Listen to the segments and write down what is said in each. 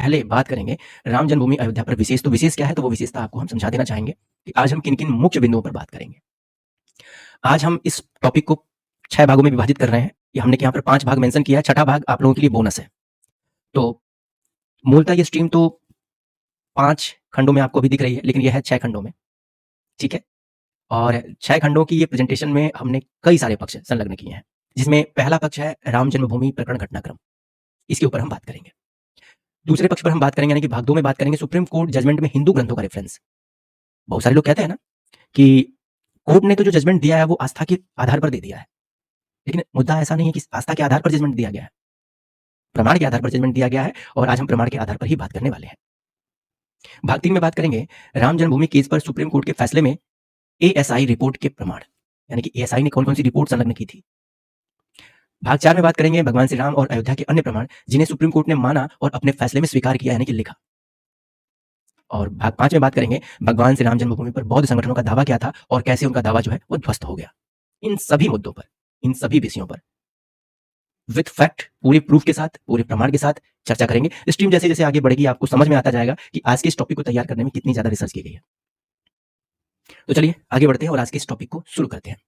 पहले बात करेंगे राम जन्मभूमि अयोध्या पर विशेष। तो विशेष क्या है, तो वो विशेषता आपको हम समझा देना चाहेंगे कि आज हम किन-किन मुख्य बिंदुओं पर बात करेंगे। आज हम इस टॉपिक को 6 भागों में विभाजित कर रहे हैं। ये हमने यहाँ पर 5 भाग मेंशन किया है, छठा भाग आप लोगों के लिए बोनस है। तो मूलतः ये स्ट्रीम तो 5 खंडों में आपको अभी दिख रही है, लेकिन ये है 6 खंडों में, ठीक है? और 6 खंडों की ये प्रेजेंटेशन में हमने कई सारे पक्ष संलग्न किए हैं, जिसमें पहला पक्ष है राम जन्मभूमि प्रकरण घटनाक्रम। इसके ऊपर हम बात करेंगे। दूसरे पक्ष पर हम बात करेंगे, यानी कि भाग 2 में बात करेंगे सुप्रीम कोर्ट जजमेंट में हिंदू ग्रंथों का रेफरेंस। बहुत सारे लोग कहते हैं ना कि कोर्ट ने तो जो जजमेंट दिया है वो आस्था के आधार पर दे दिया है, लेकिन मुद्दा ऐसा नहीं है कि आस्था के आधार पर जजमेंट दिया गया है, प्रमाण के आधार पर जजमेंट दिया गया है और आज हम प्रमाण के आधार पर ही बात करने वाले हैं। भाग 3 में बात करेंगे राम जन्मभूमि केस पर सुप्रीम कोर्ट के फैसले में एएसआई रिपोर्ट के प्रमाण, यानी कि एएसआई ने कौन-कौन सी रिपोर्ट संलग्न की थी। भाग 4 में बात करेंगे भगवान श्री राम और अयोध्या के अन्य प्रमाण जिन्हें सुप्रीम कोर्ट ने माना और अपने फैसले में स्वीकार किया, यानी कि लिखा। और भाग 5 में बात करेंगे भगवान श्री राम जन्मभूमि पर बौद्ध संगठनों का दावा क्या था और कैसे उनका दावा जो है वो ध्वस्त हो गया। इन सभी मुद्दों पर, इन सभी विषयों पर विद फैक्ट, पूरे प्रूफ के साथ, पूरे प्रमाण के साथ चर्चा करेंगे। स्ट्रीम जैसे जैसे आगे बढ़ेगी आपको समझ में आता जाएगा कि आज के इस टॉपिक को तैयार करने में कितनी ज्यादा रिसर्च की गई है। तो चलिए आगे बढ़ते हैं और आज के इस टॉपिक को शुरू करते हैं।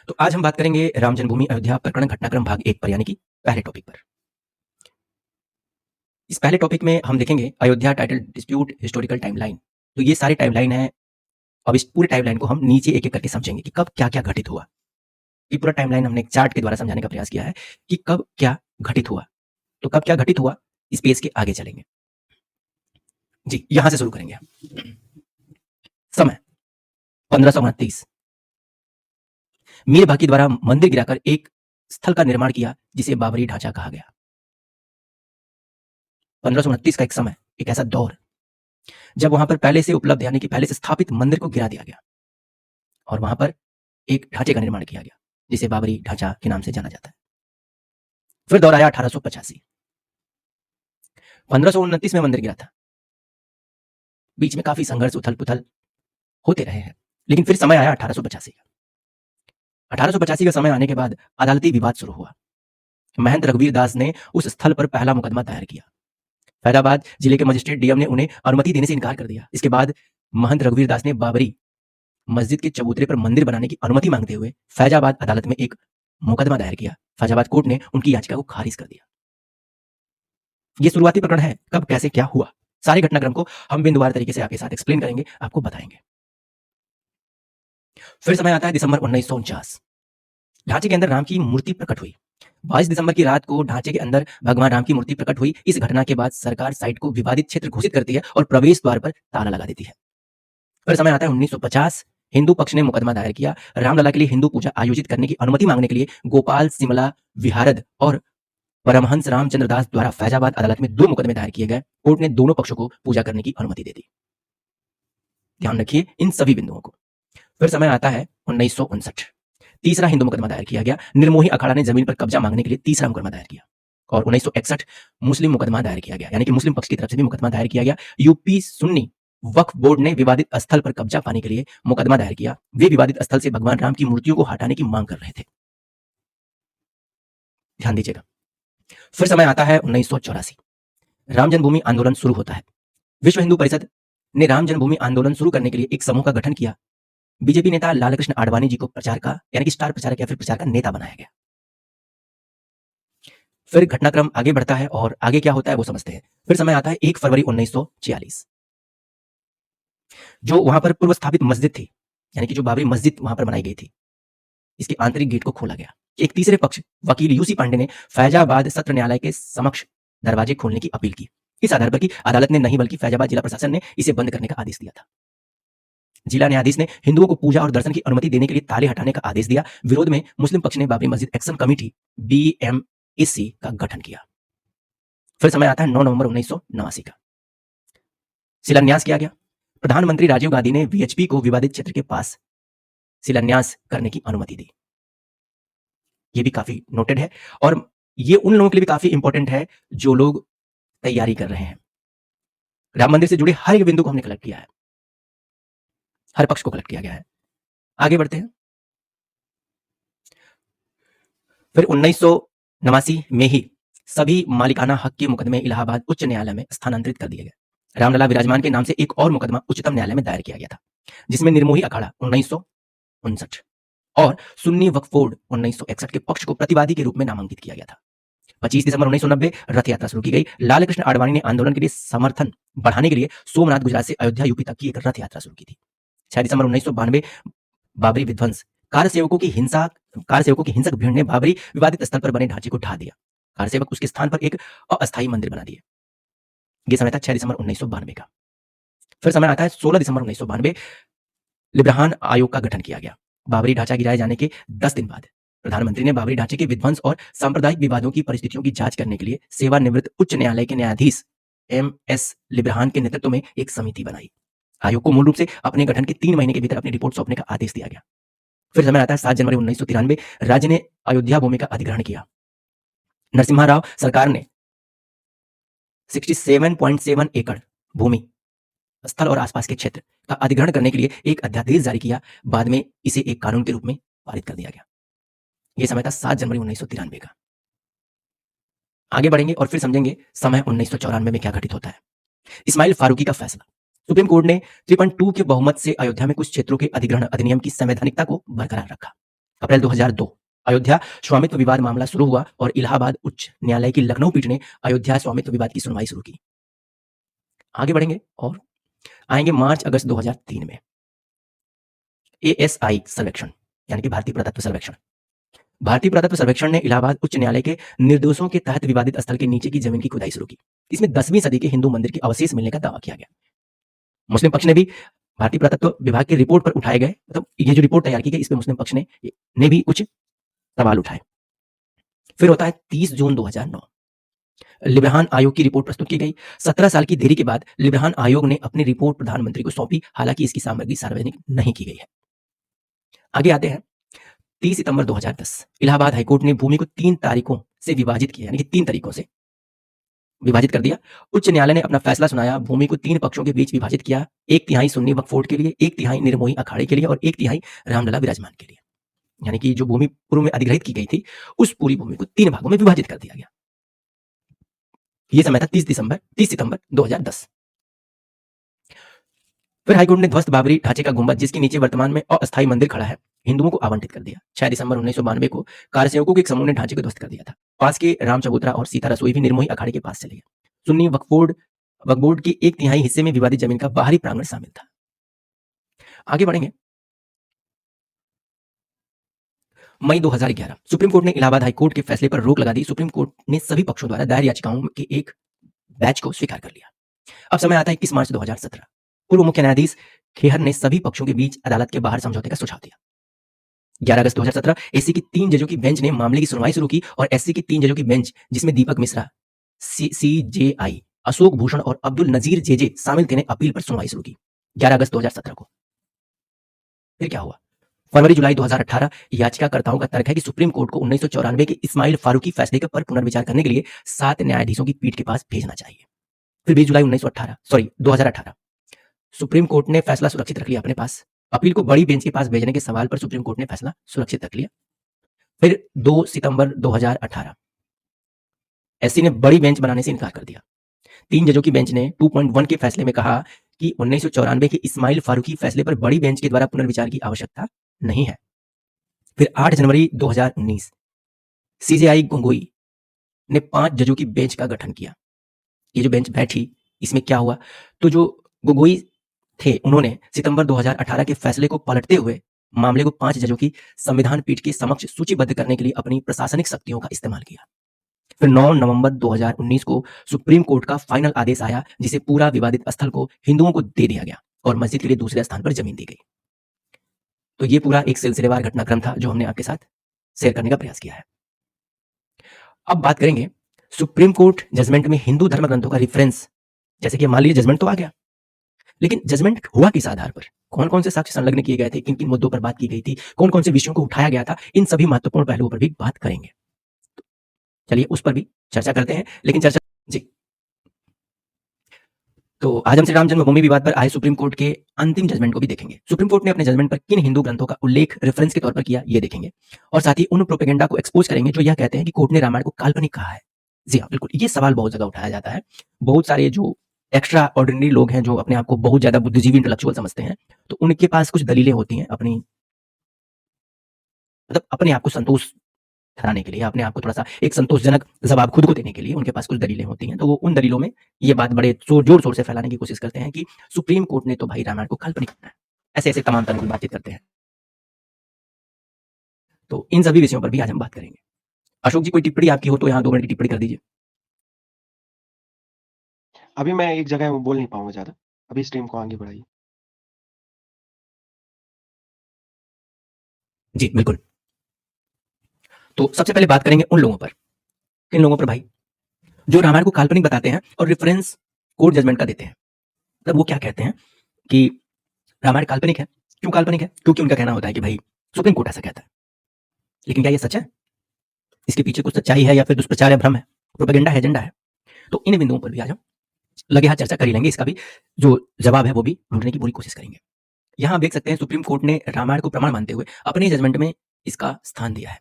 तो आज हम बात करेंगे राम जन्मभूमि अयोध्या प्रकरण घटनाक्रम भाग 1 पर, यानी कि पहले टॉपिक पर। इस पहले टॉपिक में हम देखेंगे Ayodhya title dispute historical timeline. तो ये सारी टाइमलाइन है। अब इस पूरे टाइमलाइन को हम नीचे एक-एक करके समझेंगे कि कब क्या-क्या घटित हुआ। ये पूरा टाइमलाइन हमने एक चार्ट के द्वारा समझाने का प्रयास किया है कि कब क्या घटित हुआ। तो कब क्या घटित हुआ, इस पेज के आगे चलेंगे। जी, यहां से शुरू करेंगे हम। समय 1529, मीर बाकी द्वारा मंदिर गिराकर एक स्थल का निर्माण किया जिसे बाबरी ढांचा कहा गया। 1529 का एक समय, एक ऐसा दौर जब वहां पर पहले से उपलब्ध, यानी कि पहले से स्थापित मंदिर को गिरा दिया गया और वहां पर एक ढांचे का निर्माण किया गया जिसे बाबरी ढांचा के नाम से जाना जाता है। फिर दौर आया 1885, 1529 में मंदिर गिरा था। बीच में काफी संघर्ष, उथल पुथल होते रहे हैं, लेकिन फिर समय आया 1885 का। 1885 का समय आने के बाद अदालती विवाद शुरू हुआ। महंत रघुवीर दास ने उस स्थल पर पहला मुकदमा दायर किया। फैजाबाद जिले के मजिस्ट्रेट डीएम ने उन्हें अनुमति देने से इनकार कर दिया। इसके बाद महंत रघुवीर दास ने बाबरी मस्जिद के चबूतरे पर मंदिर बनाने की अनुमति मांगते हुए फैजाबाद अदालत में एक मुकदमा दायर किया। फैजाबाद कोर्ट ने उनकी याचिका को खारिज कर दिया। ये शुरुआती प्रकरण है, कब कैसे क्या हुआ, सारे घटनाक्रम को हम बिंदुवार तरीके से आपके साथ एक्सप्लेन करेंगे, आपको बताएंगे। फिर समय आता है दिसंबर 1949, ढांचे के अंदर राम की मूर्ति प्रकट हुई। 22 दिसंबर की रात को ढांचे के अंदर भगवान राम की मूर्ति प्रकट हुई। इस घटना के बाद सरकार साइट को विवादित क्षेत्र घोषित करती है और प्रवेश द्वार पर ताला लगा देती है। फिर समय आता है 1950, हिंदू पक्ष ने मुकदमा दायर किया। रामलला के लिए हिंदू पूजा आयोजित करने की अनुमति मांगने के लिए गोपाल सिमला विहारद और परमहंस रामचंद्र दास द्वारा फैजाबाद अदालत में 2 मुकदमे दायर किए गए। कोर्ट ने दोनों पक्षों को पूजा करने की अनुमति दे दी। ध्यान रखिए इन सभी बिंदुओं को। फिर समय आता है 1959, तीसरा हिंदू मुकदमा दायर किया गया। निर्मोही अखाड़ा ने जमीन पर कब्जा मांगने के लिए तीसरा मुकदमा दायर किया। और 1961 मुस्लिम मुकदमा दायर किया गया, यानी कि मुस्लिम पक्ष की तरफ से भी मुकदमा दायर किया गया। यूपी सुन्नी वक्फ बोर्ड ने विवादित स्थल पर कब्जा पाने के लिए मुकदमा दायर किया। वे विवादित स्थल से भगवान राम की मूर्तियों को हटाने की मांग कर रहे थे। ध्यान दीजिएगा। फिर समय आता है 1984, राम जन्मभूमि आंदोलन शुरू होता है। विश्व हिंदू परिषद ने राम जन्मभूमि आंदोलन शुरू करने के लिए एक समूह का गठन किया। बीजेपी नेता लालकृष्ण आडवाणी जी को प्रचार का, यानी कि स्टार प्रचारक या फिर प्रचार का नेता बनाया गया। फिर घटनाक्रम आगे बढ़ता है और आगे क्या होता है वो समझते हैं। फिर समय आता है 1 फरवरी 1946, जो वहां पर पूर्व स्थापित मस्जिद थी, यानी कि जो बाबरी मस्जिद वहां पर बनाई गई थी, इसके आंतरिक गेट को खोला गया। एक तीसरे पक्ष वकील यूसी पांडे ने फैजाबाद सत्र न्यायालय के समक्ष दरवाजे खोलने की अपील की। इस आधार पर कि अदालत ने नहीं बल्कि फैजाबाद जिला प्रशासन ने इसे बंद करने का आदेश दिया था। जिला न्यायाधीश ने हिंदुओं को पूजा और दर्शन की अनुमति देने के लिए ताले हटाने का आदेश दिया। विरोध में मुस्लिम पक्ष ने बाबरी मस्जिद एक्शन कमेटी BMAC का गठन किया। फिर समय आता है 9 नवंबर 1989 का, शिलान्यास किया गया। प्रधानमंत्री राजीव गांधी ने VHP को विवादित क्षेत्र के पास शिलान्यास करने की अनुमति दी। ये भी काफी नोटेड है और ये उन लोगों के लिए भी काफी इंपॉर्टेंट है जो लोग तैयारी कर रहे हैं। राम मंदिर से जुड़े हर एक बिंदु को हमने कलेक्ट किया है, हर पक्ष को कलेक्ट किया गया है। आगे बढ़ते हैं। फिर 1989 में ही सभी मालिकाना हक के मुकदमे इलाहाबाद उच्च न्यायालय में स्थानांतरित कर दिए गए। रामलला विराजमान के नाम से एक और मुकदमा उच्चतम न्यायालय में दायर किया गया था, जिसमें निर्मोही अखाड़ा 1959 और सुन्नी वक्फ बोर्ड 1961 के पक्ष को प्रतिवादी के रूप में नामांकित किया गया था। 25 दिसंबर 1990 रथ यात्रा शुरू की गई। लाल कृष्ण आडवाणी ने आंदोलन के लिए समर्थन बढ़ाने के लिए सोमनाथ गुजरात से अयोध्या यूपी तक की एक रथ यात्रा शुरू की थी। 6 दिसंबर 1992 बाबरी विध्वंस। कार सेवकों की हिंसक भीड़ ने बाबरी विवादित स्थल पर बने ढांचे को ढा दिया। कार सेवक उसके स्थान पर एक अस्थायी मंदिर बना दिए। यह समय था 6 दिसंबर 1992 का। फिर समय आता है 16 दिसंबर 1992, लिब्राहन आयोग का गठन किया गया। बाबरी ढांचा गिराए जाने के 10 दिन बाद प्रधानमंत्री ने बाबरी ढांचे के विध्वंस और सांप्रदायिक विवादों की परिस्थितियों की जांच करने के लिए सेवानिवृत्त उच्च न्यायालय के न्यायाधीश MS लिब्राहन के नेतृत्व में एक समिति बनाई। आयोग को मूल रूप से अपने गठन के 3 महीने के भीतर अपनी रिपोर्ट सौंपने का आदेश दिया गया। फिर समय आता है 7 जनवरी 1993, राज्य ने अयोध्या भूमि का अधिग्रहण किया। नरसिम्हा राव सरकार ने 67.7 एकड़ भूमि स्थल और आसपास के क्षेत्र का अधिग्रहण करने के लिए एक अध्यादेश जारी किया। बाद में इसे एक कानून के रूप में पारित कर दिया गया। यह समय था 7 जनवरी 1993 का। आगे बढ़ेंगे और फिर समझेंगे समय 1994 में क्या घटित होता है। इस्माइल फारूकी का फैसला। सुप्रीम कोर्ट ने 3.2 के बहुमत से अयोध्या में कुछ क्षेत्रों के अधिग्रहण अधिनियम की संवैधानिकता को बरकरार रखा। अप्रैल 2002 अयोध्या स्वामित्व विवाद मामला शुरू हुआ और इलाहाबाद उच्च न्यायालय की लखनऊ पीठ ने अयोध्या स्वामित्व विवाद की सुनवाई शुरू की। आगे बढ़ेंगे और आएंगे मार्च अगस्त 2003 में। ASI सर्वेक्षण यानी कि भारतीय पुरातत्व सर्वेक्षण। भारतीय पुरातत्व सर्वेक्षण ने इलाहाबाद उच्च न्यायालय के निर्देशों के तहत विवादित स्थल के नीचे की जमीन की खुदाई शुरू की। इसमें 10वीं सदी के हिंदू मंदिर के अवशेष मिलने का दावा किया गया। मुस्लिम पक्ष ने भी भारतीय पुरातत्व विभाग की रिपोर्ट पर उठाए गए, मतलब ये जो रिपोर्ट तैयार की गई इस पर मुस्लिम पक्ष ने भी कुछ सवाल उठाए। फिर होता है 30 जून 2009, लिब्राहन आयोग की रिपोर्ट प्रस्तुत की गई। 17 साल की देरी के बाद लिब्राहन आयोग ने अपनी रिपोर्ट प्रधानमंत्री को सौंपी, हालांकि इसकी सामग्री सार्वजनिक नहीं की गई है। आगे आते हैं 30 सितंबर 2010, इलाहाबाद हाईकोर्ट ने भूमि को 3 तारीखों से विभाजित किया, यानी कि 3 तरीकों से विभाजित कर दिया। उच्च न्यायालय ने अपना फैसला सुनाया। भूमि को 3 पक्षों के बीच विभाजित किया। 1/3 सुन्नी वक्फ बोर्ड के लिए, 1/3 निर्मोही अखाड़े के लिए और 1/3 रामलला विराजमान के लिए। यानी कि जो भूमि पूर्व में अधिग्रहित की गई थी उस पूरी भूमि को 3 भागों में विभाजित कर दिया गया। यह समय था 30 सितंबर 2010। फिर हाईकोर्ट ने ध्वस्त बाबरी ढांचे का गुंबद, जिसके नीचे वर्तमान में अस्थायी मंदिर खड़ा है, हिंदुओं को आवंटित कर दिया। 6 दिसंबर 1992 को कारसेवकों के एक समूह ने ढांचे को ध्वस्त कर दिया था। पास के राम चबूतरा और सीता रसोई भी निर्मोही अखाड़े के पास चले गए। सुन्नी वक्फ बोर्ड के 1/3 हिस्से में विवादित जमीन का बाहरी प्रांगण शामिल था। आगे बढ़ेंगे। मई 2011, सुप्रीम कोर्ट ने इलाहाबाद हाईकोर्ट के फैसले पर रोक लगा दी। सुप्रीम कोर्ट ने सभी पक्षों द्वारा दायर याचिकाओं के एक बैच को स्वीकार कर लिया। अब समय आता है 21 मार्च 2017, पूर्व मुख्य न्यायाधीश खेहर ने सभी पक्षों के बीच अदालत के बाहर समझौते का सुझाव दिया। 11 अगस्त 2017 एससी की 3 जजों की बेंच ने मामले की सुनवाई शुरू की और एससी की 3 जजों की बेंच, जिसमें दीपक मिश्रा, CJI, अशोक भूषण और अब्दुल नजीर JJ शामिल थे, ने अपील पर सुनवाई शुरू की 11 अगस्त 2017 को। फिर क्या हुआ? फरवरी-जुलाई 2018, याचिकाकर्ताओं का तर्क है कि सुप्रीम कोर्ट को 1994 के इस्माइल फारूकी फैसले पर पुनर्विचार करने के लिए 7 न्यायाधीशों की पीठ के पास भेजना चाहिए। फिर 20 जुलाई 2018 सुप्रीम कोर्ट ने फैसला सुरक्षित रख लिया अपने पास। अपील को बड़ी बेंच के पास भेजने के सवाल पर सुप्रीम कोर्ट ने फैसला सुरक्षित रख लिया। फिर 2 सितंबर 2018 एससी ने बड़ी बेंच बनाने से इनकार कर दिया। 3 जजों की बेंच ने 2.1 के फैसले में कहा कि 1994 के इस्माइल फारूकी फैसले पर बड़ी बेंच के द्वारा पुनर्विचार की आवश्यकता नहीं है। फिर 8 जनवरी 2019 CJI गोगोई ने 5 जजों की बेंच का गठन किया। ये जो बेंच बैठी, इसमें क्या हुआ, तो जो गोगोई थे उन्होंने सितंबर 2018 के फैसले को पलटते हुए मामले को 5 जजों की संविधान पीठ के समक्ष सूचीबद्ध करने के लिए अपनी प्रशासनिक शक्तियों का इस्तेमाल किया। फिर 9 नवंबर 2019 को सुप्रीम कोर्ट का फाइनल आदेश आया, जिसे पूरा विवादित स्थल को हिंदुओं को दे दिया गया और मस्जिद के लिए दूसरे स्थान पर जमीन दी गई। तो ये पूरा एक सिलसिलेवार घटनाक्रम था जो हमने आपके साथ शेयर करने का प्रयास किया है। अब बात करेंगे सुप्रीम कोर्ट जजमेंट में हिंदू धर्म ग्रंथों का रेफरेंस। जैसे कि मान लीजिए जजमेंट तो आ गया, लेकिन जजमेंट हुआ किस आधार पर, कौन कौन से साक्ष्य संलग्न किए गए थे, किन किन मुद्दों पर बात की गई थी, कौन कौन से विषयों को उठाया गया था, इन सभी महत्वपूर्ण पहलुओं पर भी बात करेंगे। चलिए उस पर भी चर्चा करते हैं। लेकिन चर्चा जी, तो आज हम श्री राम जन्मभूमि विवाद पर आए सुप्रीम कोर्ट के अंतिम जजमेंट को भी देखेंगे। सुप्रीम कोर्ट ने अपने जजमेंट पर किन हिंदू ग्रंथों का उल्लेख रेफरेंस के तौर पर किया, ये देखेंगे। और साथ ही उन प्रोपेगेंडा को एक्सपोज करेंगे जो यह कहते हैं कि कोर्ट ने रामायण को काल्पनिक कहा है। जी हाँ, बिल्कुल। ये सवाल बहुत जगह उठाया जाता है। बहुत सारे जो एक्स्ट्रा ऑर्डिनरी लोग हैं, जो अपने आप को बहुत ज़्यादा बुद्धिजीवी, इंटेलेक्चुअल समझते हैं, तो उनके पास कुछ दलीलें होती हैं अपनी, मतलब अपने आप को संतोष कराने के लिए, अपने आप को थोड़ा-सा एक संतोषजनक जवाब खुद को देने के लिए उनके पास कुछ दलीलें होती हैं। तो वो उन दलीलों में ये बात बड़े ज़ोर-शोर से फैलाने की कोशिश करते हैं कि सुप्रीम कोर्ट ने तो भाई रामायण को काल्पनिक बनाया है। ऐसे-ऐसे तमाम तरह की बातें करते हैं। तो इन सभी विषयों पर भी आज हम बात करेंगे। अशोक जी, कोई टिप्पणी आपकी हो तो यहाँ 2 मिनट की टिप्पणी कर दीजिए। अभी मैं एक जगह हूँ, बोल नहीं पाऊँगा ज़्यादा। अभी स्ट्रीम को आगे बढ़ाइए। जी, बिल्कुल। तो सबसे पहले बात करेंगे उन लोगों पर। किन लोगों पर भाई? जो रामायण को काल्पनिक बताते हैं और रेफरेंस कोर्ट जजमेंट का देते हैं। मतलब वो क्या कहते हैं कि रामायण काल्पनिक है। क्यों काल्पनिक है? क्योंकि उनका कहना होता है कि भाई सुप्रीम कोर्ट ऐसा कहता है। लेकिन क्या ये सच है? इसके पीछे कुछ सच्चाई है या फिर दुष्प्रचार है, भ्रम है, प्रोपेगेंडा है, एजेंडा है? तो इन बिंदुओं पर भी आज हम लगे हाथ चर्चा कर ही लेंगे। इसका भी जो जवाब है वो भी ढूंढने की पूरी कोशिश करेंगे। यहाँ आप देख सकते हैं सुप्रीम कोर्ट ने रामायण को प्रमाण मानते हुए अपने जजमेंट में इसका स्थान दिया है।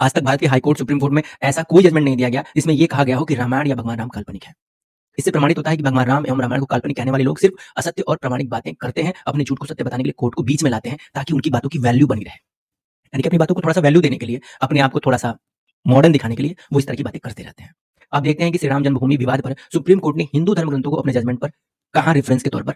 आज तक भारत के हाईकोर्ट, सुप्रीम कोर्ट में ऐसा कोई जजमेंट नहीं दिया गया जिसमें यह कहा गया हो कि रामायण या भगवान राम काल्पनिक है। इससे प्रमाणित होता है कि भगवान राम एवं रामायण को काल्पनिक कहने वाले लोग सिर्फ असत्य और प्रामाणिक बातें करते हैं, अपने झूठ को सत्य बताने के लिए कोर्ट को बीच में लाते हैं ताकि उनकी बातों की वैल्यू बनी रहे। यानी कि अपनी बातों को थोड़ा सा वैल्यू देने के लिए, अपने आप को थोड़ा सा मॉडर्न दिखाने के लिए वो इस तरह की बातें करते रहते हैं। आप देखते हैं कि श्री राम जन्मभूमि विवाद पर सुप्रीम कोर्ट ने हिंदू धर्म ग्रंथों को अपने जजमेंट पर कहाँ रेफरेंस के तौर पर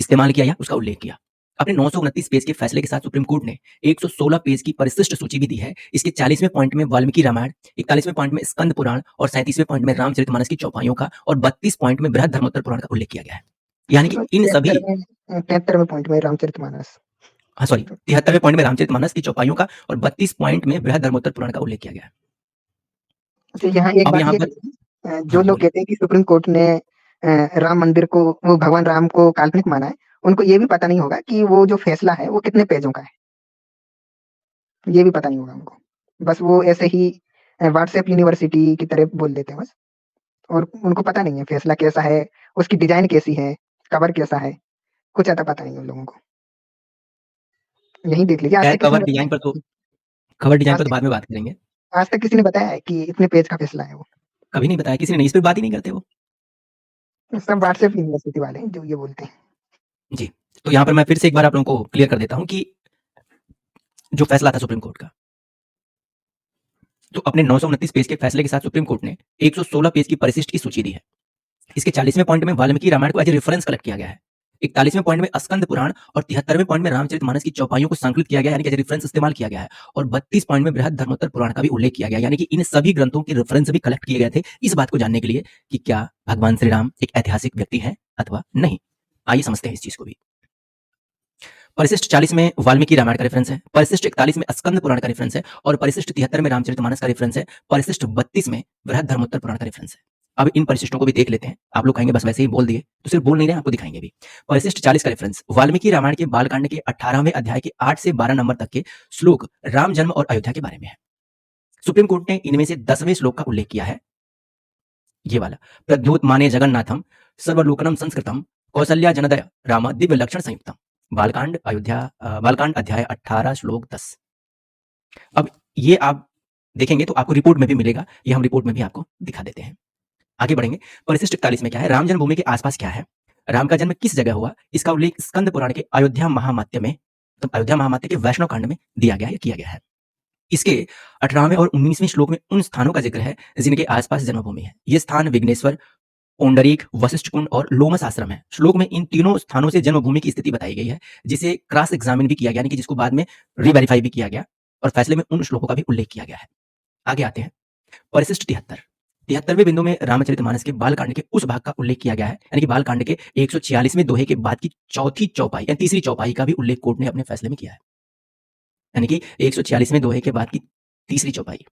इस्तेमाल किया या उसका उल्लेख किया। अपने 929 पेज के फैसले के साथ सुप्रीम कोर्ट ने 116 पेज की परिशिष्ट सूची भी दी है। इसके 40वें पॉइंट में वाल्मीकि रामायण, 41वें पॉइंट में स्कंद पुराण और 37वें पॉइंट में रामचरितमानस की चौपाइयों का और 32 पॉइंट में बृहद धर्मोत्तर पुराण का उल्लेख किया गया है। यानी कि इन सभी 73वें पॉइंट में रामचरितमानस, हाँ सॉरी 73वें पॉइंट में रामचरितमानस की चौपाइयों का और 32 पॉइंट में बृहद धर्मोत्तर पुराण का उल्लेख किया गया है। अच्छा यहाँ एक अब बात यहाँ ये पर है, हाँ जो जी लोग बोलिए। कहते हैं कि सुप्रीम कोर्ट ने राम मंदिर को, वो भगवान राम को काल्पनिक माना है, उनको ये भी पता नहीं होगा कि वो जो फैसला है वो कितने पेजों का है। ये भी पता नहीं होगा उनको। बस वो ऐसे ही व्हाट्सएप यूनिवर्सिटी की तरह बोल देते हैं बस, और उनको पता नहीं है फैसला कैसा है, उसकी डिजाइन कैसी है, कवर कैसा है, कुछ ज्यादा पता नहीं है उन लोगों को। यही देख लीजिए, खैर कवर डिजाइन पर तो बाद में बात करेंगे। आज तक किसी ने बताया है कि इतने पेज का फैसला है वो? कभी नहीं बताया किसी ने, इस पे बात ही नहीं करते वो। सब व्हाट्सएप यूनिवर्सिटी वाले हैं जो ये बोलते हैं। जी, तो यहाँ पर मैं फिर से एक बार आप लोगों को क्लियर कर देता हूँ कि जो फैसला था सुप्रीम कोर्ट का, तो अपने 929 पेज के फैसले के साथ सुप्रीम कोर्ट ने 116 पेज की परिशिष्ट की सूची दी है। इसके 40वें पॉइंट में वाल्मीकि रामायण को एज ए रेफरेंस कलेक्ट किया गया है। 41वें पॉइंट में स्कंद पुराण और 73वें पॉइंट में रामचरितमानस की चौपाइयों को संकलित किया गया, यानी कि एज ए रेफरेंस इस्तेमाल किया गया है। और 32 पॉइंट में बृहद धर्मोत्तर पुराण का भी उल्लेख किया गया, यानी कि इन सभी ग्रंथों के रेफरेंस भी कलेक्ट किए गए थे इस बात को जानने के लिए कि क्या भगवान श्री राम एक ऐतिहासिक व्यक्ति है अथवा नहीं। आइए समझते हैं इस चीज को भी। परिशिष्ट 40 में वाल्मीकि रामायण का रेफरेंस है, परिशिष्ट 41 में स्कंद पुराण का रेफरेंस है और परिशिष्ट 73 में रामचरितमानस का रेफरेंस है, परिशिष्ट 32 में बृहद धर्मोत्तर पुराण का रेफरेंस है। अब इन परिशिष्टों को भी देख लेते हैं। आप लोग कहेंगे बस वैसे ही बोल दिए, तो सिर्फ बोल नहीं रहे, आपको दिखाएंगे भी। परिशिष्ट 40 का रेफरेंस वाल्मीकि रामायण के बालकांड के 18वें अध्याय के 8 से 12 नंबर तक के श्लोक राम जन्म और अयोध्या के बारे में है। सुप्रीम कोर्ट ने इनमें से 10वें श्लोक का उल्लेख किया है, ये वाला। प्रद्योत माने जगन्नाथम सर्वलोकनम संस्कृतम कौशल्या जनदय राम दिव्य लक्षण संयुक्तम। बालकांड अध्याय 18 श्लोक 10। अब ये आप देखेंगे तो आपको रिपोर्ट में भी मिलेगा, ये हम रिपोर्ट में भी आपको दिखा देते हैं। आगे बढ़ेंगे। परिशिष्ट 41 में क्या है, राम जन्मभूमि के आसपास क्या है, राम का जन्म किस जगह हुआ, इसका उल्लेख स्कंद पुराण के अयोध्या महामात्य में, तो अयोध्या महामात्य के वैष्णव कांड में दिया गया है, किया गया है। इसके 18वें और 19वें श्लोक में उन स्थानों का जिक्र है जिनके आसपास जन्मभूमि है। ये स्थान विघ्नेश्वर, ओंडरीक, वशिष्ठ कुंड और लोमस आश्रम है। श्लोक में इन तीनों स्थानों से जन्मभूमि की स्थिति बताई गई है, जिसे क्रॉस एग्जामिन भी किया गया, यानी कि जिसको बाद में रीवेरीफाई भी किया गया और फैसले में उन श्लोकों का भी उल्लेख किया गया है। आगे आते हैं। परिशिष्ट 73वें बिंदु में रामचरितमानस के बालकांड के उस भाग का उल्लेख किया गया है, यानी कि बालकांड के 146वें दोहे के बाद की चौथी चौपाई या तीसरी चौपाई का भी उल्लेख कोर्ट ने अपने फैसले में किया है, यानी कि 146वें दोहे के बाद की तीसरी चौपाई।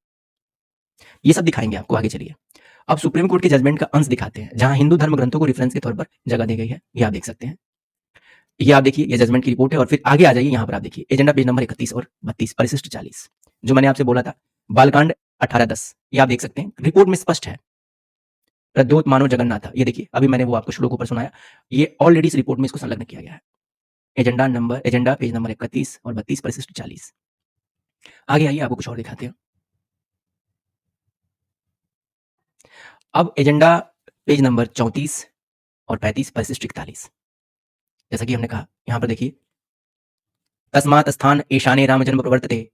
ये सब दिखाएंगे आपको, आगे चलिए। अब सुप्रीम कोर्ट के जजमेंट का अंश दिखाते हैं जहां हिंदू धर्म ग्रंथों को रेफरेंस के तौर पर जगह दी गई है। ये आप देख सकते हैं, ये आप देखिए, ये जजमेंट की रिपोर्ट है। और फिर आगे आ जाइए, यहाँ पर आप देखिए एजेंडा पेज नंबर 31 और 32, परिशिष्ट 40, जो मैंने आपसे बोला था, बालकांड 18-10, ये आप देख सकते हैं, रिपोर्ट में स्पष्ट है। प्रद्योत मानो जगन्नाथ, ये देखिए, अभी मैंने वो आपको श्लोकों पर सुनाया, ये ऑलरेडी इस रिपोर्ट में इसको संलग्न किया गया है। एजेंडा पेज नंबर 31 और 32, परिशिष्ट 40। आगे आइए, आपको कुछ और दिखाते हैं। अब एजेंडा पेज नंबर 34 और 35 परिशिष्ट 41, जैसा कि हमने कहा यहाँ पर देखिए, तस्मात् स्थान ईशाने राम जन्म प्रवर्तते,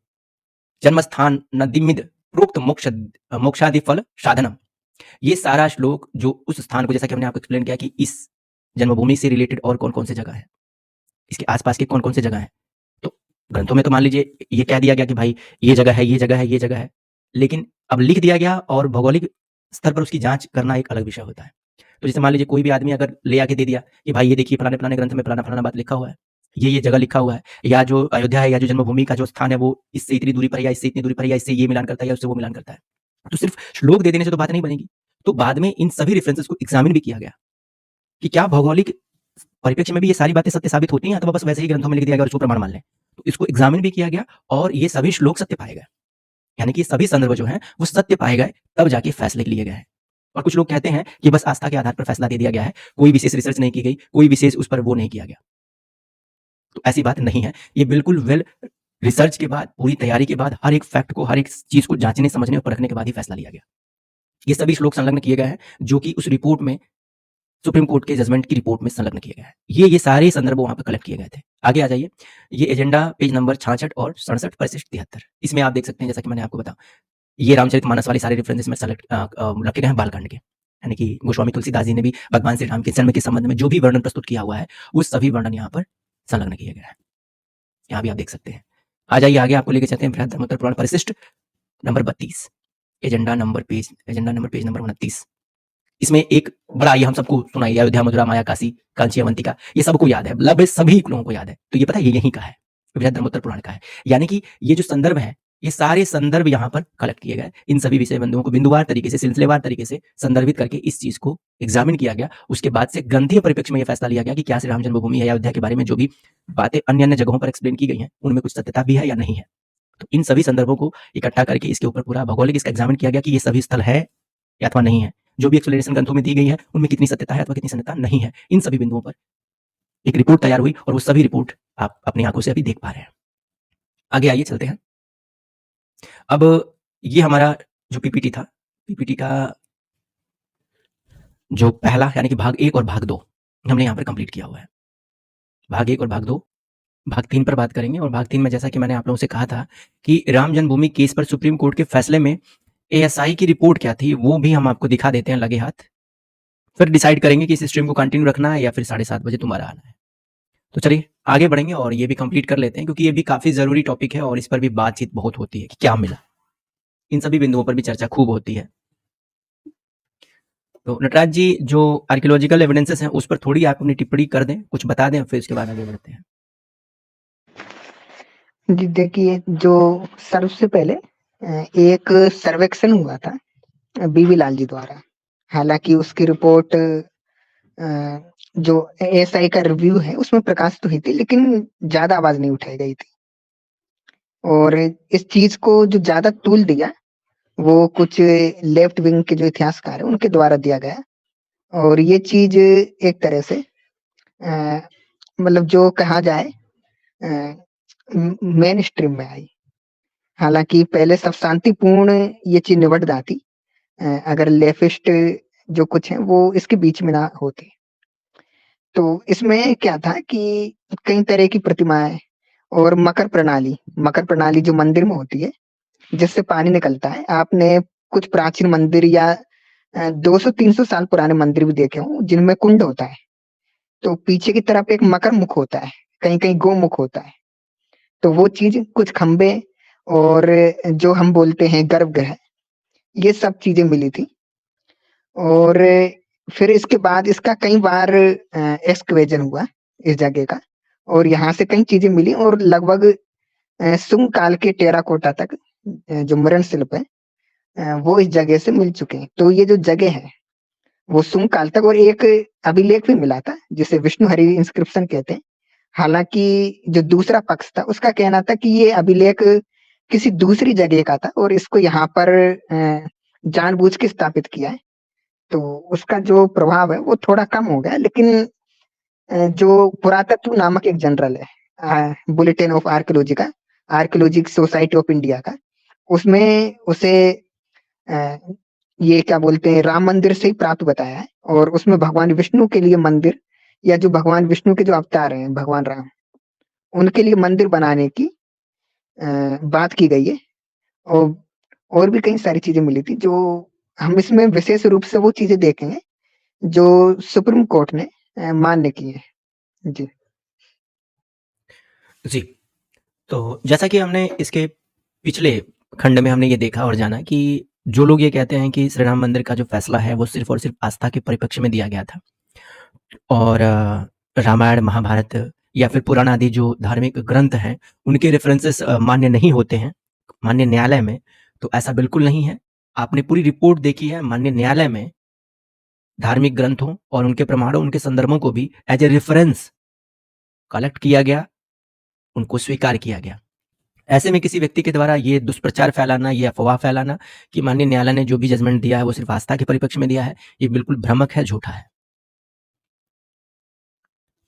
जन्म स्थान नदिमिद प्रोक्त मोक्षादि फल साधनम। ये सारा श्लोक जो उस स्थान को, जैसा कि हमने आपको एक्सप्लेन किया कि इस जन्मभूमि से रिलेटेड और कौन कौन से जगह है, इसके आसपास के कौन कौन से जगह है। तो ग्रंथों में तो मान लीजिए ये कह दिया गया कि भाई ये जगह है, ये जगह है, ये जगह है, लेकिन अब लिख दिया गया और भौगोलिक स्तर पर उसकी जांच करना एक अलग विषय होता है। तो जैसे मान लीजिए कोई भी आदमी अगर ले आके दे दिया कि भाई ये देखिए फलाने फलाने ग्रंथ में फलाना फलाना बात लिखा हुआ है, ये जगह लिखा हुआ है, या जो अयोध्या है या जो जन्मभूमि का जो स्थान है वो इससे इतनी दूरी पर या इससे इतनी दूरी पर या इससे ये मिलान करता है या उससे वो मिलान करता है, तो सिर्फ श्लोक दे देने से तो बात नहीं बनेगी। तो बाद में इन सभी रेफरेंसेस को एग्जामिन भी किया गया कि क्या भौगोलिक परिप्रेक्ष्य में भी ये सारी बातें सत्य साबित होती हैं अथवा बस वैसे ही ग्रंथों में लिख दिया गया और उसको प्रमाण मान लें। तो इसको एग्जामिन भी किया गया और ये सभी श्लोक सत्य पाए गए, यानी कि सभी संदर्भ जो हैं वो सत्य पाए गए, तब जाके फैसले लिए गए हैं। और कुछ लोग कहते हैं कि बस आस्था के आधार पर फैसला दे दिया गया है, कोई विशेष रिसर्च नहीं की गई, कोई विशेष उस पर वो नहीं किया गया। तो ऐसी बात नहीं है, ये बिल्कुल वेल रिसर्च के बाद, पूरी तैयारी के बाद, हर एक फैक्ट को, हर एक चीज को जांचने समझने और परखने के बाद ही फैसला लिया गया। ये सभी श्लोक संलग्न किए गए हैं जो कि उस रिपोर्ट में, सुप्रीम कोर्ट के जजमेंट की रिपोर्ट में संलग्न किए गए हैं। ये सारे संदर्भ वहां पर कलेक्ट किए गए थे। आगे आ जाइए, ये एजेंडा पेज नंबर 66 और 67 परिशिष्ट 73, इसमें आप देख सकते हैं, जैसा कि मैंने आपको बताया, ये रामचरितमानस वाले सारे रेफरेंसेस में सेलेक्ट रखे गए हैं बालकांड के, यानी कि गोस्वामी तुलसीदास जी ने भी भगवान श्री राम के जन्म के संबंध में जो भी वर्णन प्रस्तुत किया हुआ है वो सभी वर्णन यहाँ पर संलग्न किए गए हैं। यहाँ भी आप देख सकते हैं। आ जाइए आगे, आपको लेके चलते हैं बृहद धर्मोत्तर पुराण परिशिष्ट number 32, agenda number page number 29। इसमें एक बड़ा, ये हम सबको सुना है, अयोध्या मथुरा माया काशी कांची अवंतिका, ये सबको याद है, लगभग सभी लोगों को याद है। तो ये पता है ये यहीं का है, बृहद धर्मोत्तर पुराण का है। यानी कि ये जो संदर्भ है, ये सारे संदर्भ यहाँ पर कलेक्ट किए गए, इन सभी विषय बिंदुओं को बिंदुवार तरीके से, सिलसिलेवार तरीके से संदर्भित करके इस चीज को एग्जामिन किया गया। उसके बाद से ग्रंथीय परिप्रेक्ष्य में यह फैसला लिया गया कि क्या श्री राम जन्मभूमि है या अयोध्या के बारे में जो भी बातें अन्य अन्य जगहों पर एक्सप्लेन की गई हैं उनमें कुछ सत्यता भी है या नहीं है। तो इन सभी संदर्भों को इकट्ठा करके इसके ऊपर पूरा भौगोलिक इसका एग्जामिन किया गया कि ये सभी स्थल है या अथवा नहीं है, जो भी एक्सप्लेनेशन ग्रंथों में दी गई है उनमें कितनी सत्यता है अथवा कितनी सत्यता नहीं है। इन सभी बिंदुओं पर एक रिपोर्ट तैयार हुई और वो सभी रिपोर्ट आप अपनी आंखों से अभी देख पा रहे हैं। आगे आइए चलते हैं। अब ये हमारा जो पीपीटी था, पीपीटी का जो पहला यानी कि भाग 1 और भाग 2 हमने यहाँ पर कंप्लीट किया हुआ है। भाग 1 और भाग 2, भाग 3 पर बात करेंगे। और भाग 3 में जैसा कि मैंने आप लोगों से कहा था कि राम जन्मभूमि केस पर सुप्रीम कोर्ट के फैसले में एएसआई की रिपोर्ट क्या थी वो भी हम आपको दिखा देते हैं लगे हाथ, फिर डिसाइड करेंगे कि इस स्ट्रीम को कंटिन्यू रखना है या फिर 7:30 बजे तुम्हारा आना है। तो चलिए आगे बढ़ेंगे और ये भी कंप्लीट कर लेते हैं, क्योंकि ये भी काफी जरूरी टॉपिक है और इस पर भी बातचीत बहुत होती है कि क्या मिला, इन सभी बिंदुओं पर भी चर्चा खूब होती है। तो नटराज जी, जो आर्कियोलॉजिकल एविडेंसेस हैं उस पर थोड़ी आप अपनी टिप्पणी कर दें, कुछ बता दें, फिर उसके बाद आगे बढ़ते हैं। जी देखिए, जो सबसे पहले एक सर्वेक्षण हुआ था बीवी लाल जी द्वारा। हालांकि उसकी रिपोर्ट जो एएसआई का रिव्यू है उसमें प्रकाशित हुई थी, लेकिन ज्यादा आवाज नहीं उठाई गई थी। और इस चीज को जो ज्यादा तूल दिया वो कुछ लेफ्ट विंग के जो इतिहासकार है उनके द्वारा दिया गया। और ये चीज एक तरह से मतलब जो कहा जाए मेन स्ट्रीम में आई। हालांकि पहले सब शांतिपूर्ण ये चीज निबट जाती अगर लेफ्टिस्ट जो कुछ है वो इसके बीच में ना होते। तो इसमें क्या था कि कई तरह की प्रतिमाएं और मकर प्रणाली जो मंदिर में होती है जिससे पानी निकलता है। आपने कुछ प्राचीन मंदिर या 200-300 साल पुराने मंदिर भी देखे हों जिनमें कुंड होता है, तो पीछे की तरफ एक मकर मुख होता है, कहीं कहीं गोमुख होता है। तो वो चीज, कुछ खंबे और जो हम बोलते हैं गर्भगृह, ये सब चीजें मिली थी। और फिर इसके बाद इसका कई बार एक्सकवेजन हुआ इस जगह का, और यहाँ से कई चीजें मिली। और लगभग सुंग काल के टेराकोटा तक जो मरण शिल्प है वो इस जगह से मिल चुके हैं। तो ये जो जगह है वो सुंग काल तक, और एक अभिलेख भी मिला था जिसे विष्णु हरि इंस्क्रिप्शन कहते हैं। हालांकि जो दूसरा पक्ष था उसका कहना था कि ये अभिलेख किसी दूसरी जगह का था और इसको यहाँ पर जानबूझ के स्थापित किया है। तो उसका जो प्रभाव है वो थोड़ा कम हो गया। लेकिन जो पुरातत्व नामक एक जनरल है, बुलेटिन ऑफ आर्कियोलॉजी का, आर्कियोलॉजिकल सोसाइटी ऑफ इंडिया का, उसमें उसे ये क्या बोलते हैं राम मंदिर से ही प्राप्त बताया है, और उसमें भगवान विष्णु के लिए मंदिर, या जो भगवान विष्णु के जो अवतार हैं भगवान राम, उनके लिए मंदिर बनाने की बात की गई है। और भी कई सारी चीजें मिली थी, जो हम इसमें विशेष रूप से वो चीजें देखेंगे जो सुप्रीम कोर्ट ने मान्य की है। जी जी, तो जैसा कि हमने इसके पिछले खंड में हमने ये देखा और जाना कि जो लोग ये कहते हैं कि श्री राम मंदिर का जो फैसला है वो सिर्फ और सिर्फ आस्था के परिप्रेक्ष्य में दिया गया था, और रामायण, महाभारत या फिर पुराण आदि जो धार्मिक ग्रंथ हैं उनके रेफरेंसेस मान्य नहीं होते हैं मान्य न्यायालय में, तो ऐसा बिल्कुल नहीं है। आपने पूरी रिपोर्ट देखी है, मान्य न्यायालय में धार्मिक ग्रंथों और उनके प्रमाणों, उनके संदर्भों को भी एज ए रेफरेंस कलेक्ट किया गया, उनको स्वीकार किया गया। ऐसे में किसी व्यक्ति के द्वारा ये दुष्प्रचार फैलाना, ये अफवाह फैलाना कि माननीय न्यायालय ने जो भी जजमेंट दिया है वो सिर्फ आस्था के परिप्रेक्ष्य में दिया है, ये बिल्कुल भ्रामक है, झूठा है।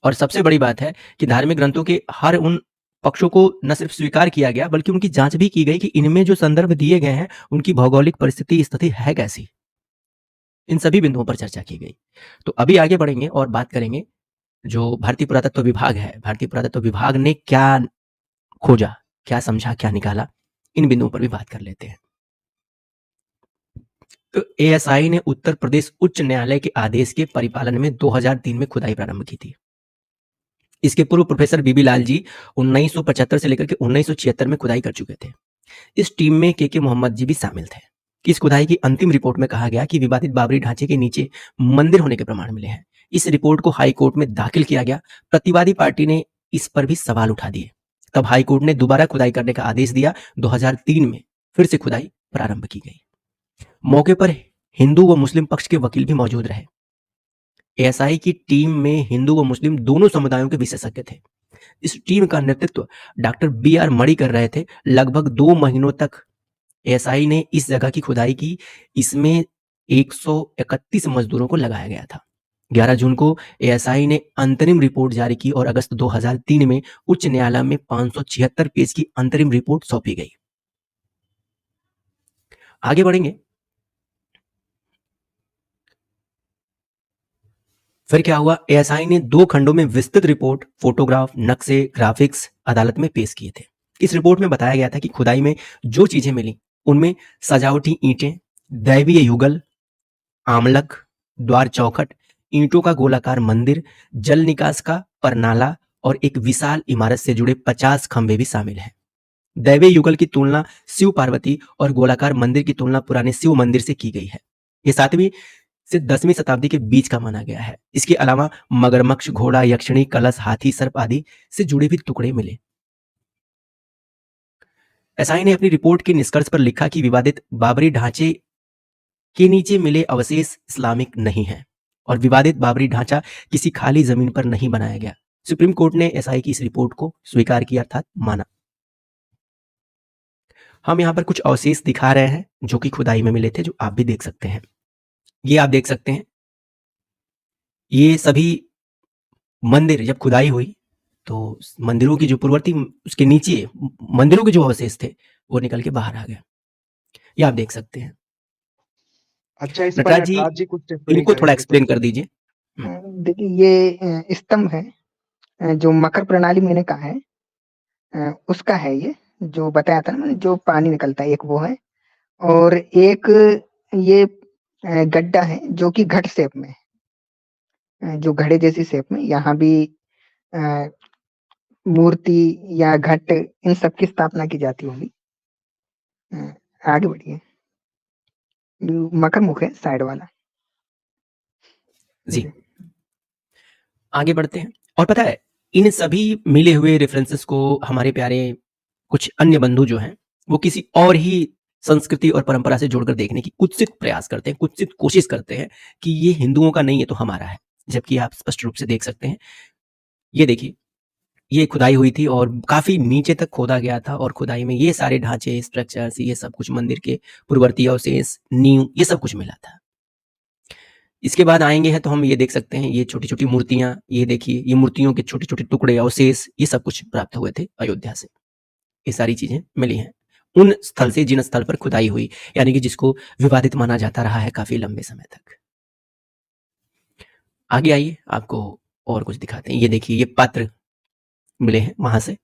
और सबसे बड़ी बात है कि धार्मिक ग्रंथों के हर उन पक्षों को न सिर्फ स्वीकार किया गया बल्कि उनकी जांच भी की गई कि इनमें जो संदर्भ दिए गए हैं उनकी भौगोलिक परिस्थिति, स्थिति है कैसी। इन सभी बिंदुओं पर चर्चा की गई। तो अभी आगे बढ़ेंगे और बात करेंगे जो भारतीय पुरातत्व विभाग है, भारतीय पुरातत्व विभाग ने क्या खोजा, क्या समझा, क्या निकाला, इन बिंदुओं पर भी बात कर लेते हैं। तो एएसआई ने उत्तर प्रदेश उच्च न्यायालय के आदेश के परिपालन में 2003 में खुदाई प्रारंभ की थी। इसके पूर्व प्रोफेसर बीबी लाल जी 1975 से लेकर के 1976 में खुदाई कर चुके थे। इस टीम में के मोहम्मद जी भी शामिल थे। इस खुदाई की अंतिम रिपोर्ट में कहा गया कि विवादित बाबरी ढांचे के नीचे मंदिर होने के प्रमाण मिले हैं। इस रिपोर्ट को हाई कोर्ट में दाखिल किया गया। प्रतिवादी पार्टी ने इस पर भी सवाल उठा दिए। तब हाई कोर्ट ने दोबारा खुदाई करने का आदेश दिया। 2003 में फिर से खुदाई प्रारंभ की गई। मौके पर हिंदू व मुस्लिम पक्ष के वकील भी मौजूद रहे। एएसआई की टीम में हिंदू व मुस्लिम दोनों समुदायों के विशेषज्ञ थे। इस टीम का नेतृत्व डॉक्टर BR मणि कर रहे थे। लगभग 2 महीनों तक एएसआई ने इस जगह की खुदाई की। इसमें 131 मजदूरों को लगाया गया था। 11 जून को एएसआई ने अंतरिम रिपोर्ट जारी की और अगस्त 2003 में उच्च न्यायालय में 576 पेज की अंतरिम रिपोर्ट सौंपी गई। आगे बढ़ेंगे। फिर क्या हुआ, एएसआई ने 2 खंडों में विस्तृत रिपोर्ट, फोटोग्राफ, नक्शे, ग्राफिक्स अदालत में पेश किए थे। इस रिपोर्ट में बताया गया था कि खुदाई में जो चीजें मिली उनमें सजावटी ईंटें, दैवीय युगल, आमलक, द्वार चौखट, ईंटों का गोलाकार मंदिर, जल निकास का परनाला और एक विशाल इमारत से जुड़े 50 खंभे भी शामिल हैं। दैवीय युगल की तुलना शिव पार्वती और गोलाकार मंदिर की तुलना पुराने शिव मंदिर से की गई है। ये 7वीं से 10वीं शताब्दी के बीच का माना गया है। इसके अलावा मगरमच्छ, घोड़ा, यक्षिणी, कलश, हाथी, सर्प आदि से जुड़े भी टुकड़े मिले। एसआई ने अपनी रिपोर्ट के निष्कर्ष पर लिखा कि विवादित बाबरी ढांचे के नीचे मिले अवशेष इस्लामिक नहीं है और विवादित बाबरी ढांचा किसी खाली जमीन पर नहीं बनाया गया। सुप्रीम कोर्ट ने एसआई की इस रिपोर्ट को स्वीकार किया अर्थात माना। हम यहां पर कुछ अवशेष दिखा रहे हैं जो कि खुदाई में मिले थे, जो आप भी देख सकते हैं। ये आप देख सकते हैं, ये सभी मंदिर जब खुदाई हुई तो मंदिरों की जो पूर्ववर्ती उसके नीचे मंदिरों के जो अवशेष थे वो निकल के बाहर आ गया। ये आप देख सकते हैं। अच्छा, इस पर नटराज जी नटराज जी कुछ टिप्पणी इनको थोड़ा करेंगे एक्सप्लेन तो कर दीजिए। देखिए ये स्तंभ है, जो मकर प्रणाली मैंने कहा है, उसका है ये, जो बताया था ना मैंने, जो पानी निकलता है, एक वो है, और एक ये गड्ढा है जो कि घट शेप में, जो घड़े जैसी शेप में, यहाँ भी अ, मूर्ति या घट इन सब की स्थापना की जाती होगी। आगे बढ़िए, मकर मुख है साइड वाला। जी, आगे बढ़ते हैं। और पता है, इन सभी मिले हुए रेफरेंसेस को हमारे प्यारे कुछ अन्य बंधु जो हैं वो किसी और ही संस्कृति और परंपरा से जोड़कर देखने की कुत्सित प्रयास करते हैं, कुत्सित कोशिश करते हैं कि ये हिंदुओं का नहीं है तो हमारा है, जबकि आप स्पष्ट रूप से देख सकते हैं। ये देखिए, ये खुदाई हुई थी और काफी नीचे तक खोदा गया था और खुदाई में ये सारे ढांचे, स्ट्रक्चर्स, ये सब कुछ मंदिर के पूर्ववर्ती अवशेष, नींव, ये सब कुछ मिला था। इसके बाद आएंगे हैं तो हम ये देख सकते हैं, ये छोटी छोटी मूर्तियां, ये देखिए, ये मूर्तियों के छोटे छोटे टुकड़े, अवशेष, ये सब कुछ प्राप्त हुए थे अयोध्या से। ये सारी चीजें मिली हैं। उन स्थल से जिन स्थल पर खुदाई हुई, यानी कि जिसको विवादित माना जाता रहा है काफी लंबे समय तक। आगे आइए, आपको और कुछ दिखाते हैं। ये देखिए, ये पात्र मिले हैं वहां से,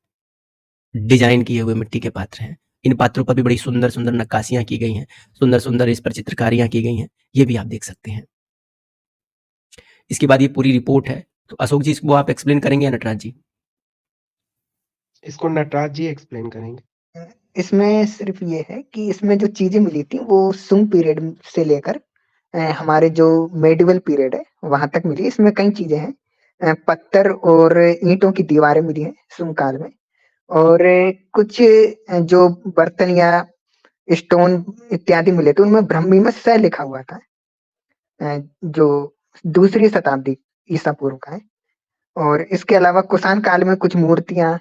डिजाइन किए हुए मिट्टी के पात्र हैं। इन पात्रों पर भी बड़ी सुंदर सुंदर नक्काशियां की गई हैं, सुंदर सुंदर इस पर चित्रकारियां की गई हैं, ये भी आप देख सकते हैं। इसके बाद ये पूरी रिपोर्ट है, तो अशोक जी इसको आप एक्सप्लेन करेंगे या नटराज जी? इसको नटराज जी एक्सप्लेन करेंगे। इसमें सिर्फ ये है कि इसमें जो चीजें मिली थी वो सुंग पीरियड से लेकर हमारे जो मेडिवल पीरियड है वहां तक मिली। इसमें कई चीजें हैं, पत्थर और ईंटों की दीवारें मिली हैं सुंग काल में, और कुछ जो बर्तन या स्टोन इत्यादि मिले थे उनमें ब्रह्मी स लिखा हुआ था, जो दूसरी शताब्दी ईसा पूर्व का है। और इसके अलावा कुषाण काल में कुछ मूर्तियां,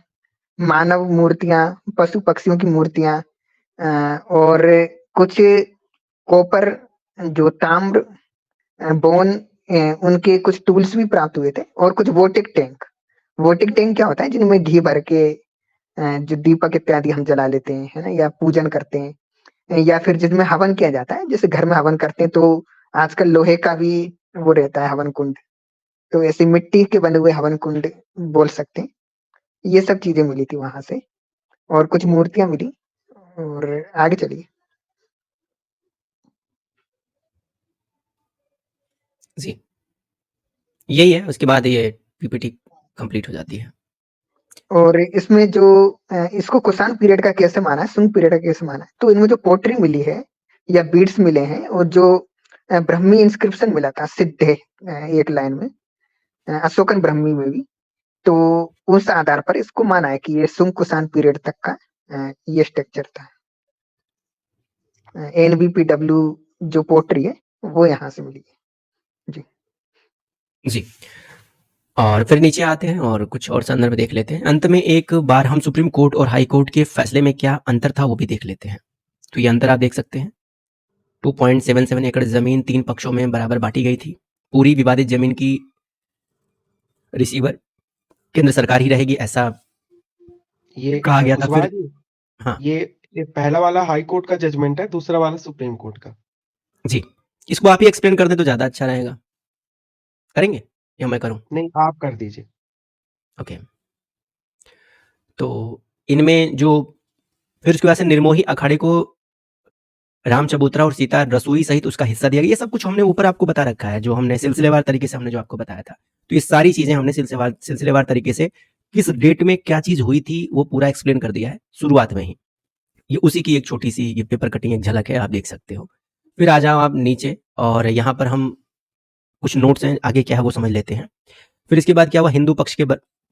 मानव मूर्तियां, पशु पक्षियों की मूर्तियां, और कुछ कॉपर जो ताम्र, बोन, उनके कुछ टूल्स भी प्राप्त हुए थे, और कुछ वोटिक टैंक। वोटिक टैंक क्या होता है? जिनमें घी भर के जो दीपक इत्यादि हम जला लेते हैं, है ना, या पूजन करते हैं, या फिर जिसमें हवन किया जाता है, जैसे घर में हवन करते हैं तो आजकल लोहे का भी वो रहता है हवन कुंड, तो ऐसे मिट्टी के बने हुए हवन कुंड बोल सकते हैं। ये सब चीजें मिली थी वहां से, और कुछ मूर्तियां मिली। और आगे चलिए। जी, यही है। उसके बाद ये पीपीटी कंप्लीट हो जाती है। और इसमें जो इसको कुषाण पीरियड का कैसे माना है, सुंग पीरियड का कैसे माना है, तो इनमें जो पोट्री मिली है या बीड्स मिले हैं, और जो ब्रह्मी इंस्क्रिप्शन मिला था सिद्धे, एक लाइन में, अशोकन ब्रह्मी में भी, तो उस आधार पर इसको माना है कि ये सुंग कुषाण पीरियड तक का ये स्ट्रक्चर था। एनबीपीडब्ल्यू जो पोट्री है वो यहाँ से मिली है। जी जी, और फिर नीचे आते हैं और कुछ और संदर्भ देख लेते हैं। अंत में एक बार हम सुप्रीम कोर्ट और हाई कोर्ट के फैसले में क्या अंतर था वो भी देख लेते हैं। तो ये अंतर आप देख सकते हैं। 2.77 एकड़ जमीन 3 पक्षों में बराबर बांटी गई थी। पूरी विवादित जमीन की रिसीवर केंद्र सरकार ही रहेगी, ऐसा ये कहा गया था। कुशवाहा फिर जी, हाँ ये पहला वाला हाई कोर्ट का जजमेंट है, दूसरा वाला सुप्रीम कोर्ट का। जी, इसको आप ही एक्सप्लेन कर दें तो ज्यादा अच्छा रहेगा। करेंगे या मैं करूं? नहीं, आप कर दीजिए। ओके, तो इनमें जो फिर उसके बाद से निर्मोही अखाड़े को राम चबूतरा और सीता रसोई सहित उसका हिस्सा दिया गया। ये सब कुछ हमने ऊपर आपको बता रखा है, जो हमने सिलसिलेवार तरीके से हमने जो आपको बताया था। तो ये सारी चीजें हमने सिलसिलेवार तरीके से किस डेट में क्या चीज हुई थी वो पूरा एक्सप्लेन कर दिया है शुरुआत में ही। ये उसी की एक छोटी सी ये पेपर कटिंग एक झलक है, आप देख सकते हो। फिर आ जाओ आप नीचे, और यहाँ पर हम कुछ नोट्स हैं, आगे क्या है वो समझ लेते हैं। फिर इसके बाद क्या हुआ, हिंदू पक्ष के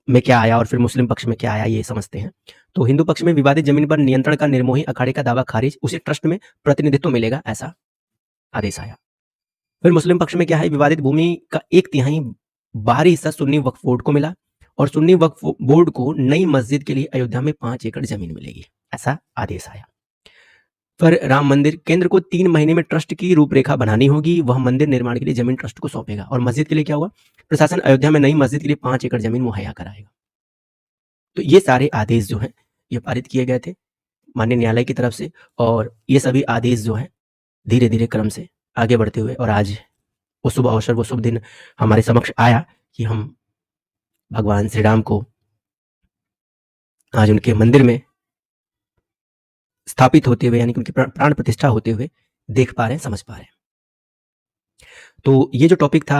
में क्या आया और फिर मुस्लिम पक्ष में क्या आया ये समझते हैं। तो हिंदू पक्ष में विवादित जमीन पर नियंत्रण का निर्मोही अखाड़े का दावा खारिज, उसे ट्रस्ट में प्रतिनिधित्व मिलेगा, ऐसा आदेश आया। फिर मुस्लिम पक्ष में क्या है, विवादित भूमि का 1/3 बाहरी हिस्सा सुन्नी वक्फ बोर्ड को मिला, और सुन्नी वक्फ बोर्ड को नई मस्जिद के लिए अयोध्या में 5 एकड़ जमीन मिलेगी, ऐसा आदेश आया। फिर राम मंदिर केंद्र को 3 महीने में ट्रस्ट की रूपरेखा बनानी होगी, वह मंदिर निर्माण के लिए जमीन ट्रस्ट को सौंपेगा। और मस्जिद के लिए क्या हुआ, प्रशासन अयोध्या में नई मस्जिद के लिए 5 एकड़ जमीन मुहैया कराएगा। तो ये सारे आदेश जो हैं ये पारित किए गए थे माननीय न्यायालय की तरफ से, और ये सभी आदेश जो हैं धीरे धीरे क्रम से आगे बढ़ते हुए, और आज वो शुभ अवसर, वो शुभ दिन हमारे समक्ष आया कि हम भगवान श्री राम को आज उनके मंदिर में स्थापित होते हुए, यानी कि उनकी प्राण प्रतिष्ठा होते हुए देख पा रहे हैं, समझ पा रहे हैं। तो ये जो टॉपिक था